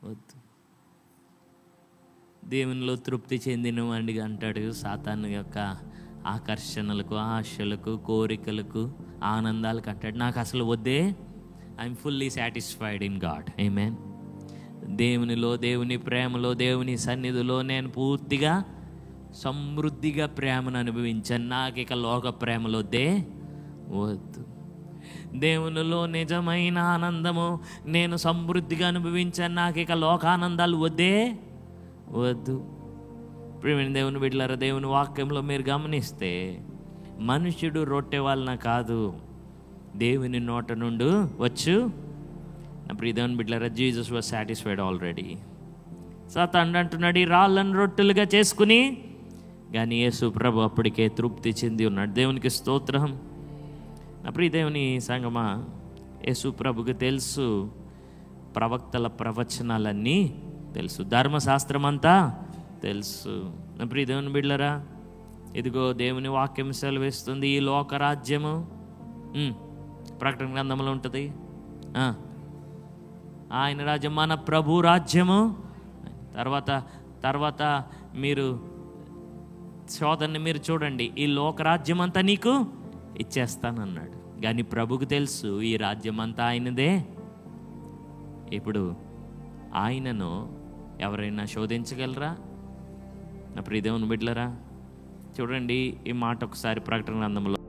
వద్దు. దేవునిలో తృప్తి చెందినవాడిని అంటాడు సాతాను యొక్క ఆకర్షణలకు, ఆశలకు, కోరికలకు, ఆనందాలకు అంటాడు. నాకు అసలు వద్దే, I'm fully satisfied in God. Amen. దేవునిలో, దేవుని ప్రేమలో, దేవుని సన్నిధిలో నేను పూర్తిగా సమృద్ధిగా ప్రేమను అనుభవించాను. నాకు ఇక లోక ప్రేమలు వద్దే, వద్దు. దేవునిలో నిజమైన ఆనందము నేను సమృద్ధిగా అనుభవించాను. నాకు ఇక లోకానందాలు వద్దే, వద్దు. ప్రియమైన దేవుని బిడ్డలారా, దేవుని వాక్యంలో మీరు గమనిస్తే మనుష్యుడు రొట్టె వలన కాదు, దేవుని నోట నుండి వచ్చు. నా ప్రియ దేవుని బిడ్డలారా, జీసస్ వాజ్ సాటిస్ఫైడ్ ఆల్రెడీ. సాతాను అంటున్నాడు ఈ రాళ్ళను రొట్టెలుగా చేసుకుని, కానీ యేసు ప్రభు అప్పటికే తృప్తి చెంది ఉన్నాడు. దేవునికి స్తోత్రం. నా ప్రియ దేవుని సంగమా, యేసు ప్రభుకి తెలుసు, ప్రవక్తల ప్రవచనాలన్నీ తెలుసు, ధర్మశాస్త్రం అంతా తెలుసు. నా ప్రియ దేవుని బిడ్డలారా, ఇదిగో దేవుని వాక్యం సెలవిస్తుంది, ఈ లోకరాజ్యము ప్రకటన గ్రంథంలో ఉంటుంది. ఆయన రాజ్యం మన ప్రభు రాజ్యము. తర్వాత మీరు శోధనని మీరు చూడండి, ఈ లోకరాజ్యం అంతా నీకు ఇచ్చేస్తానన్నాడు. కానీ ప్రభుకు తెలుసు ఈ రాజ్యం అంతా ఆయనదే. ఇప్పుడు ఆయనను ఎవరైనా శోధించగలరా? నా ప్రియ దేవుని బిడ్డలారా, చూడండి ఈ మాట ఒకసారి ప్రకటన గ్రంథంలో